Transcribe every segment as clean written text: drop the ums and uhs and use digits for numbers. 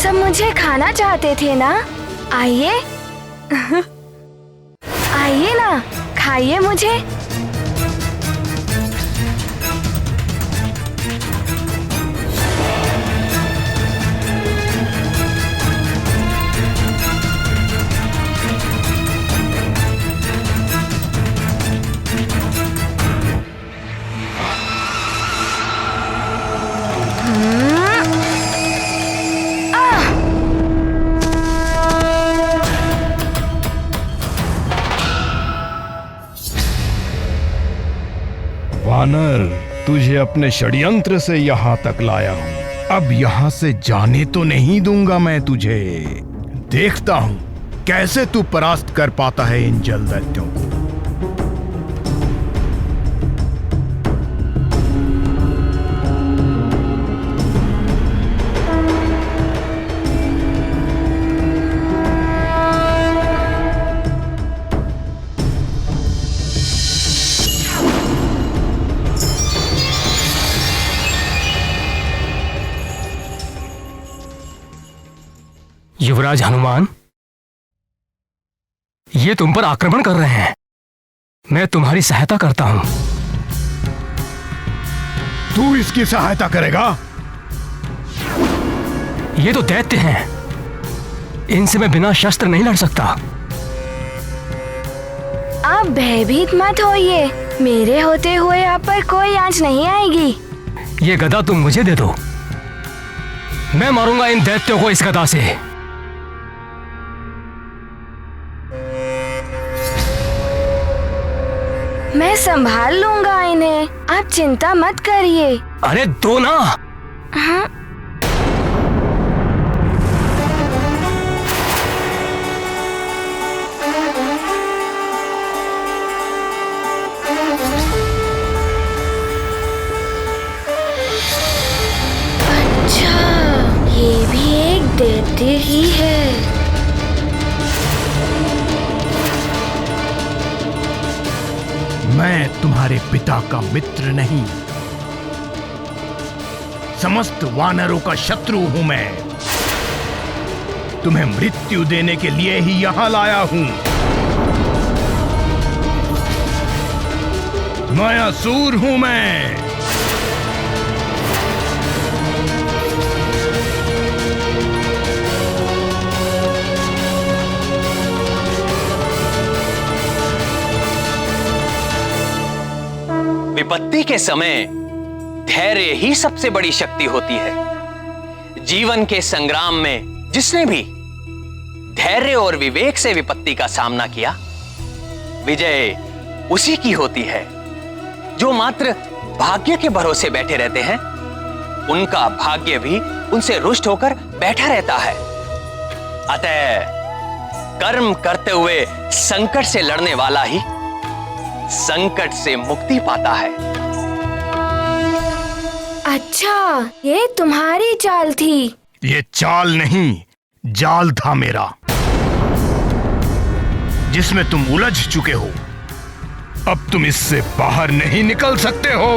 सब मुझे खाना चाहते थे ना? आइए आइए ना, खाइए मुझे। वानर, तुझे अपने षड्यंत्र से यहाँ तक लाया हूँ। अब यहाँ से जाने तो नहीं दूंगा मैं तुझे। देखता हूँ कैसे तू परास्त कर पाता है इन जल दैत्यों को। युवराज हनुमान, ये तुम पर आक्रमण कर रहे हैं। मैं तुम्हारी सहायता करता हूं। तू इसकी सहायता करेगा? ये तो दैत्य हैं। इनसे मैं बिना शस्त्र नहीं लड़ सकता। आप भयभीत मत होइए। मेरे होते हुए आप पर कोई आंच नहीं आएगी। ये गदा तुम मुझे दे दो। मैं मारूंगा इन दैत्यों को इस गदा से। मैं संभाल लूंगा इन्हें, आप चिंता मत करिए। अरे दो ना। हाँ? अच्छा, ये भी एक दैत्य ही है। मैं तुम्हारे पिता का मित्र नहीं, समस्त वानरों का शत्रु हूं मैं। तुम्हें मृत्यु देने के लिए ही यहां लाया हूं। मैं असुर हूं मैं। विपत्ति के समय धैर्य ही सबसे बड़ी शक्ति होती है। जीवन के संग्राम में जिसने भी धैर्य और विवेक से विपत्ति का सामना किया, विजय उसी की होती है। जो मात्र भाग्य के भरोसे बैठे रहते हैं, उनका भाग्य भी उनसे रुष्ट होकर बैठा रहता है। अतः कर्म करते हुए संकट से लड़ने वाला ही संकट से मुक्ति पाता है। अच्छा, ये तुम्हारी चाल थी। ये चाल नहीं, जाल था मेरा, जिसमें तुम उलझ चुके हो। अब तुम इससे बाहर नहीं निकल सकते हो।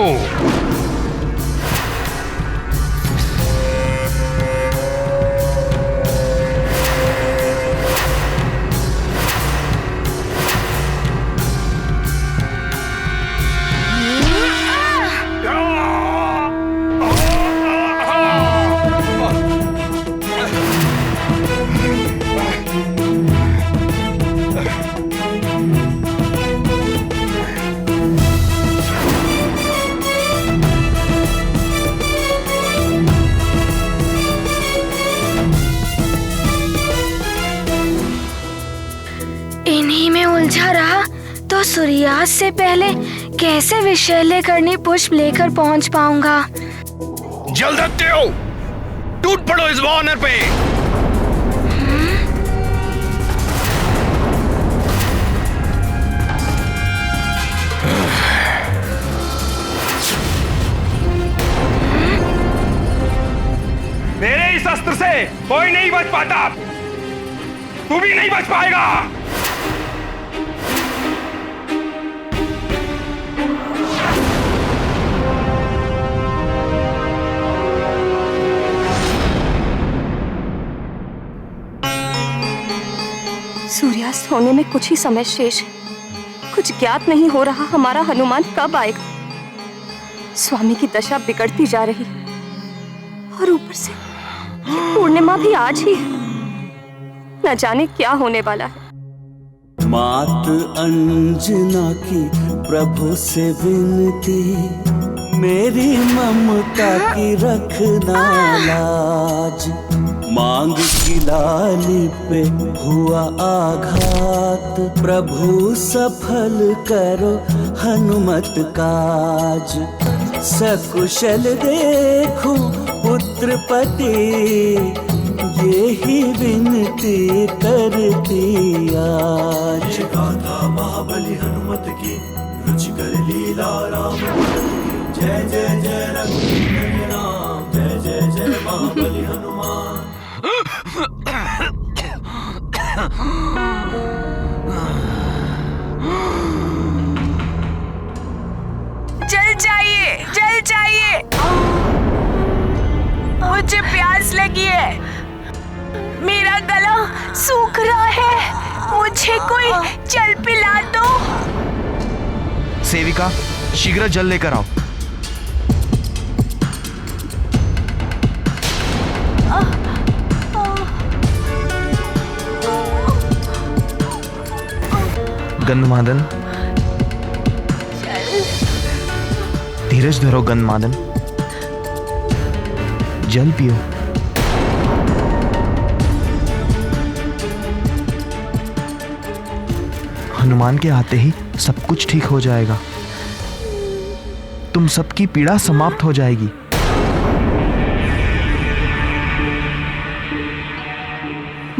इन्हीं में उलझा रहा तो सूर्यास्त से पहले कैसे विषैले करनी पुष्प लेकर पहुंच पाऊंगा। जल दैत्यो, टूट पड़ो इस वानर पे। मेरे इस अस्त्र से कोई नहीं बच पाता। तू भी नहीं बच पाएगा। सूर्यास्त होने में कुछ ही समय शेष है। कुछ ज्ञात नहीं हो रहा हमारा हनुमान कब आएगा। स्वामी की दशा बिगड़ती जा रही है और ऊपर से ये पूर्णिमा भी आज ही है। न जाने क्या होने वाला है। मात अंजना की प्रभु से विनती, मेरी ममता की रखना लाज। मांग की लाली पे हुआ आघात, प्रभु सफल करो हनुमत काज। सकुशल देखो पुत्र पति, ये ही विनती करती आज। गाथा महाबली हनुमत की, रुचिकर लीला राम। जय जय जय रघुवीर राम, जय जय जय महाबली हनुमान। जल चाहिए, मुझे प्यास लगी है, मेरा गला सूख रहा है, मुझे कोई जल पिला दो। सेविका, शीघ्र जल लेकर आओ। गंधमादन, धीरज धरो गंधमादन, जल पियो। हनुमान के आते ही सब कुछ ठीक हो जाएगा। तुम सबकी पीड़ा समाप्त हो जाएगी।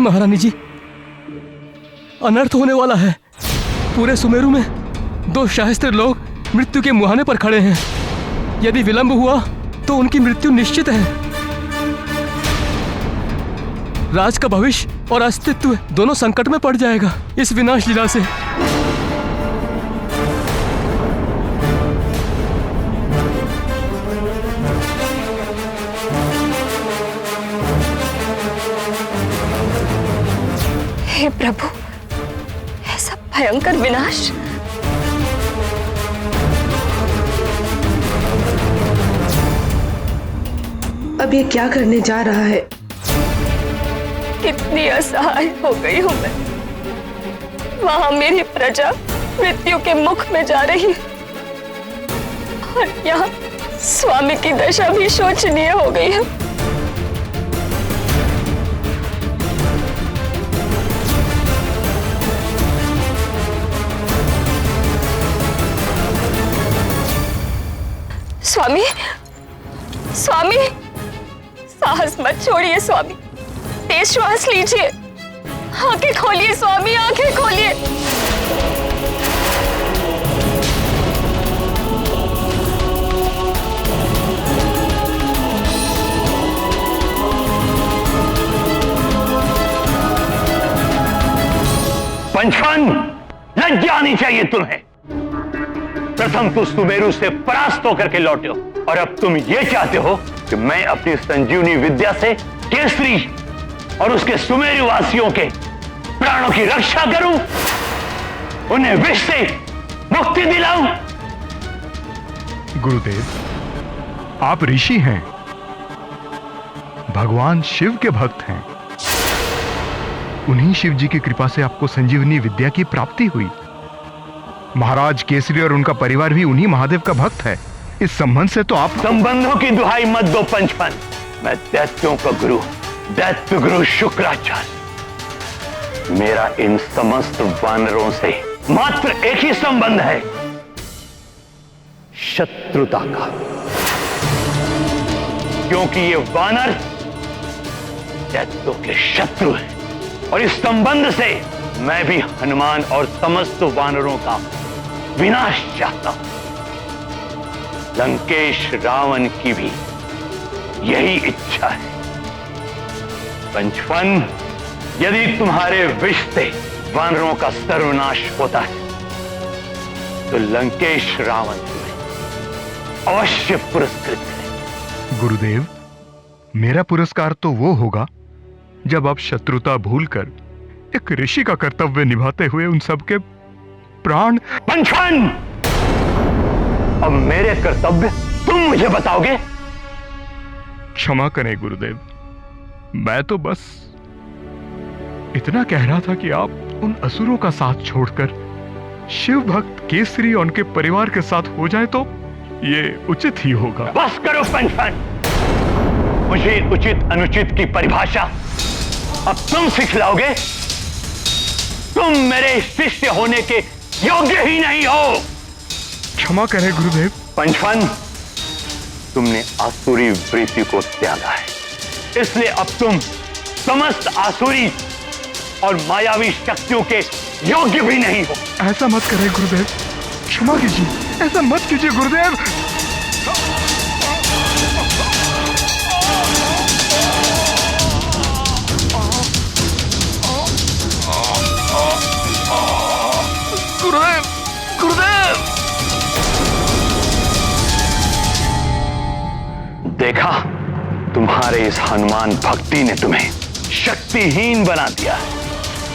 महारानी जी, अनर्थ होने वाला है। पूरे सुमेरु में 2 शास्त्र लोग मृत्यु के मुहाने पर खड़े हैं। यदि विलंब हुआ तो उनकी मृत्यु निश्चित है। राज का भविष्य और अस्तित्व दोनों संकट में पड़ जाएगा इस विनाश लीला से। हे प्रभु, ऐसा भयंकर विनाश। अब ये क्या करने जा रहा है? कितनी असहाय हो गई हूं मैं। वहां मेरी प्रजा मृत्यु के मुख में जा रही है और यहाँ स्वामी की दशा भी शोचनीय हो गई है। स्वामी, स्वामी, साहस मत छोड़िए स्वामी, तेज श्वास लीजिए, आंखें खोलिए स्वामी, आंखें खोलिए। पंचफन, लज्जा आनी चाहिए तुम्हें। प्रथम तुम सुमेरु से परास्त होकर के लौटे हो और अब तुम ये चाहते हो कि मैं अपनी संजीवनी विद्या से केसरी और उसके सुमेरु वासियों के प्राणों की रक्षा करूं, उन्हें विष से मुक्ति दिलाऊं। गुरुदेव, आप ऋषि हैं, भगवान शिव के भक्त हैं। उन्हीं शिव जी की कृपा से आपको संजीवनी विद्या की प्राप्ति हुई। महाराज केसरी और उनका परिवार भी उन्हीं महादेव का भक्त है। इस संबंध से तो आप संबंधों की दुहाई मत दो पंचफन। मैं दैत्यों का गुरु, दैत्य गुरु शुक्राचार्य। मेरा इन समस्त वानरों से मात्र एक ही संबंध है, शत्रुता का। क्योंकि ये वानर दैत्यों के शत्रु हैं और इस संबंध से मैं भी हनुमान और समस्त वानरों का विनाश चाहता हूं। लंकेश रावण की भी यही इच्छा है। पंचफन, यदि तुम्हारे विष से वानरों का सर्वनाश होता है तो लंकेश रावण तुम्हें अवश्य पुरस्कृत करें। गुरुदेव, मेरा पुरस्कार तो वो होगा जब आप शत्रुता भूलकर एक ऋषि का कर्तव्य निभाते हुए उन सबके प्राण। पंचवन, अब मेरे कर्तव्य तुम मुझे बताओगे? क्षमा करें गुरुदेव, मैं तो बस इतना कह रहा था कि आप उन असुरों का साथ छोड़कर शिव भक्त केसरी और उनके परिवार के साथ हो जाए तो ये उचित ही होगा। बस करो पंचवन, मुझे उचित अनुचित की परिभाषा अब तुम सिखलाओगे? तुम मेरे शिष्य होने के योग्य ही नहीं हो। क्षमा करें गुरुदेव। पंचवन, तुमने आसुरी वृत्ति को त्यागा है, इसलिए अब तुम समस्त आसुरी और मायावी शक्तियों के योग्य भी नहीं हो। ऐसा मत करें गुरुदेव, क्षमा कीजिए, ऐसा मत कीजिए गुरुदेव। गुरुदेव, गुरुदेव! देखा, तुम्हारे इस हनुमान भक्ति ने तुम्हें शक्तिहीन बना दिया है।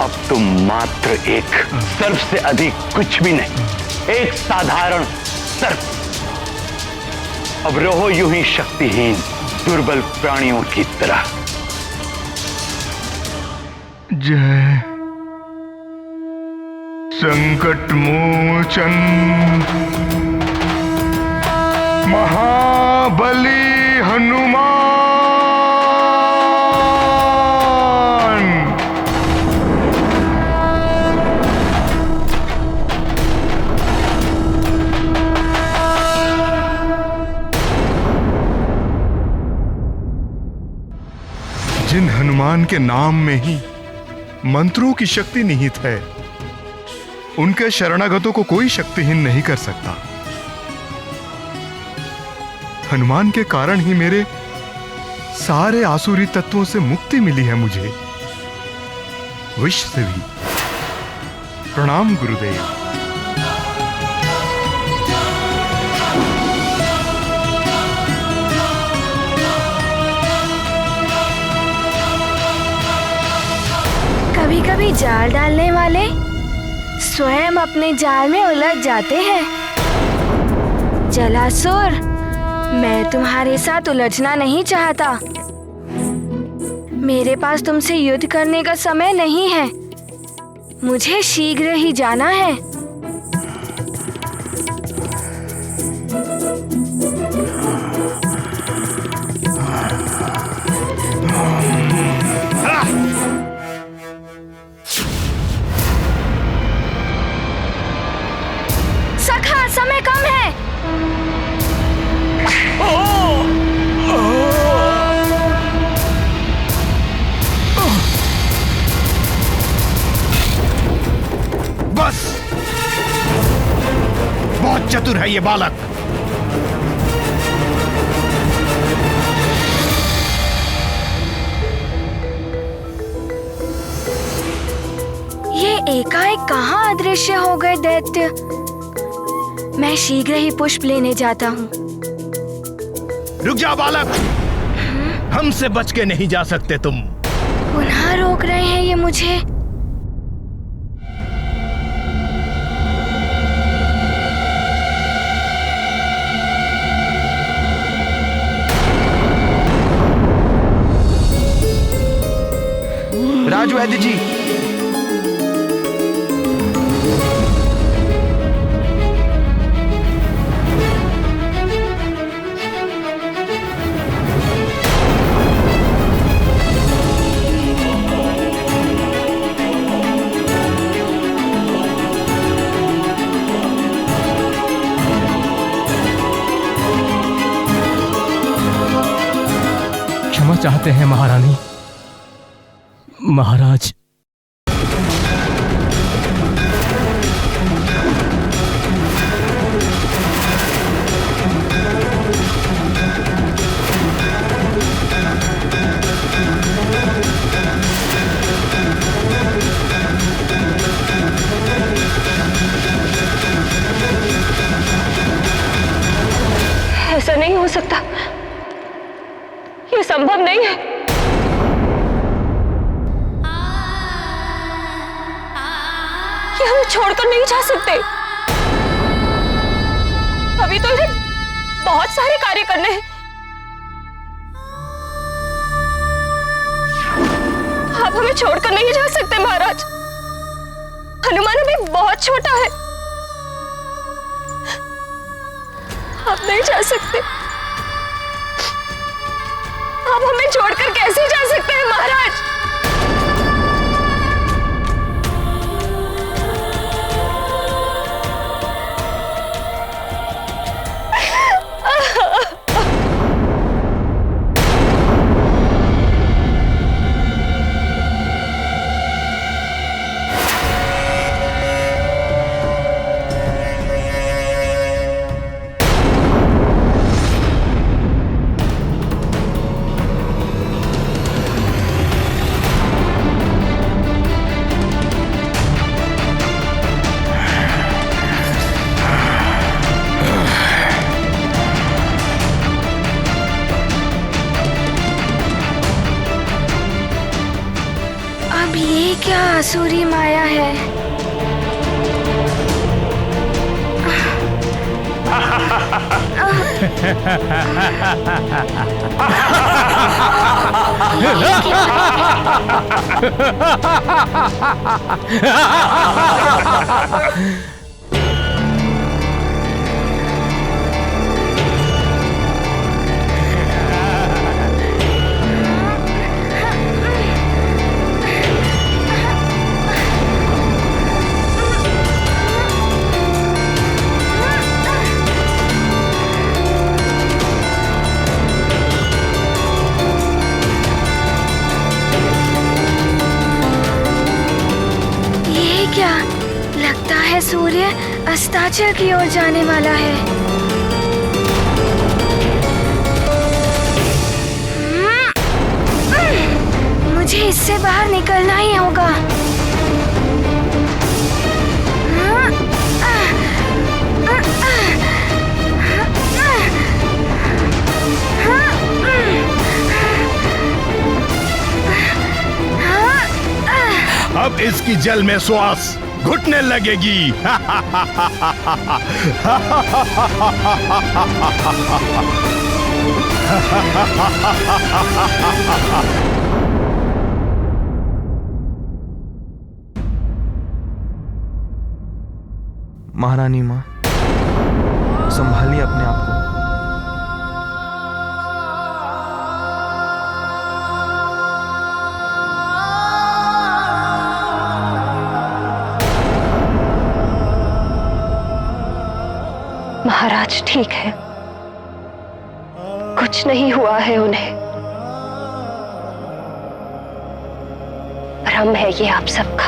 अब तुम मात्र एक सर्प से अधिक कुछ भी नहीं, एक साधारण सर्प। अब रहो यूं ही शक्तिहीन दुर्बल प्राणियों की तरह। जय संकट मोचन महाबली हनुमान। जिन हनुमान के नाम में ही मंत्रों की शक्ति निहित है, उनके शरणागतों को कोई शक्तिहीन नहीं कर सकता। हनुमान के कारण ही मेरे सारे आसुरी तत्वों से मुक्ति मिली है मुझे, विष से भी। प्रणाम गुरुदेव। कभी कभी जाल डालने वाले स्वयं अपने जाल में उलझ जाते हैं। जलासुर, मैं तुम्हारे साथ उलझना नहीं चाहता। मेरे पास तुमसे युद्ध करने का समय नहीं है, मुझे शीघ्र ही जाना है। सखा, समय कम है। बस, बहुत चतुर है ये बालक। ये एकाएक कहाँ अदृश्य हो गए दैत्य। मैं शीघ्र ही पुष्प लेने जाता हूँ। रुक जा बालक, हमसे बच के नहीं जा सकते तुम। पुनः रोक रहे हैं ये मुझे। राजवैद्य जी, क्षमा चाहते हैं महारानी। महाराज, ऐसा नहीं हो सकता, ये संभव नहीं है। कि हम छोड़कर नहीं जा सकते। अभी तो इन्हें बहुत सारे कार्य करने हैं। आप हमें छोड़कर नहीं जा सकते महाराज। हनुमान अभी बहुत छोटा है, आप नहीं जा सकते। आप हमें छोड़कर कैसे जा सकते हैं महाराज? अब ये क्या आसुरी माया है? क्या लगता है सूर्य अस्ताचल की ओर जाने वाला है। मुझे इससे बाहर निकलना ही होगा। अब इसकी जल में श्वास घुटने लगेगी। महारानी माँ, संभालिए अपने आप को। महाराज ठीक है, कुछ नहीं हुआ है उन्हें। भ्रम है ये आप सबका।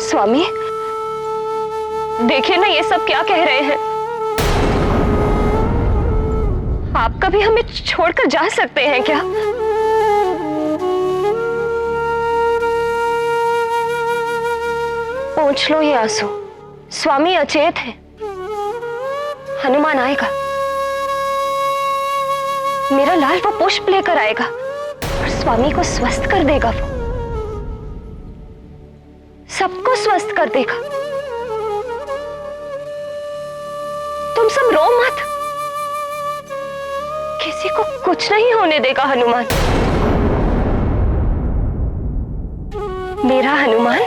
स्वामी, देखिए ना ये सब क्या कह रहे हैं। आप कभी हमें छोड़कर जा सकते हैं क्या? पोंछ लो ये आंसू। स्वामी अचेत है, हनुमान आएगा। मेरा लाल वो पुष्प लेकर आएगा और स्वामी को स्वस्थ कर देगा। वो सबको स्वस्थ कर देगा। तुम सब रो मत, किसी को कुछ नहीं होने देगा हनुमान। मेरा हनुमान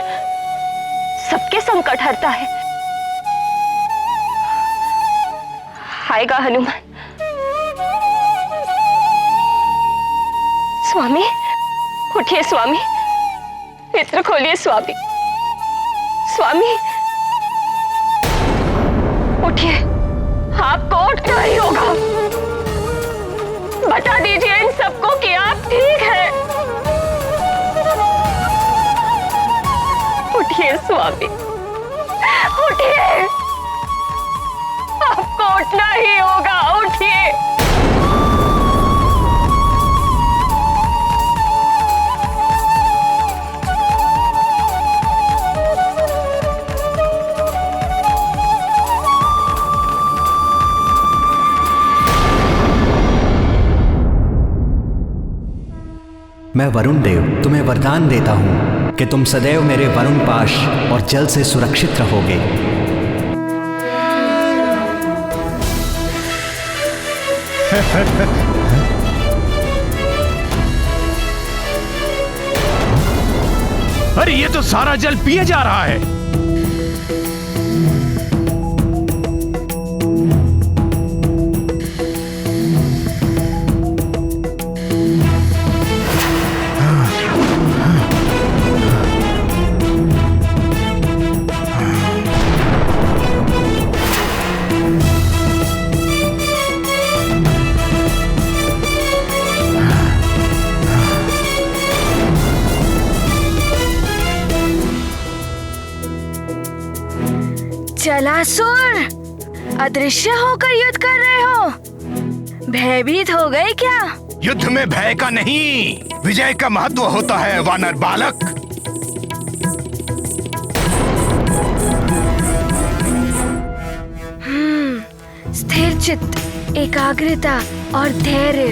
सबके संकट हरता है। आएगा हनुमान। स्वामी उठिए, स्वामी नेत्र खोलिए। स्वामी, स्वामी उठिए, आपको उठना ही होगा। बता दीजिए इन सबको कि आप ठीक हैं। उठिए स्वामी, उठिए, आपको उठना ही होगा। उठिए। मैं वरुण देव तुम्हें वरदान देता हूँ कि तुम सदैव मेरे वरुण पाश और जल से सुरक्षित रहोगे। अरे ये तो सारा जल पिए जा रहा है। जलासुर, अदृश्य होकर युद्ध कर रहे हो? भयभीत हो गए क्या? युद्ध में भय का नहीं, विजय का महत्व होता है वानर बालक। स्थिर चित्त, एकाग्रता और धैर्य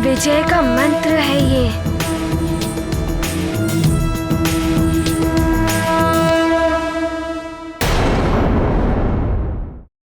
विजय का मंत्र है ये।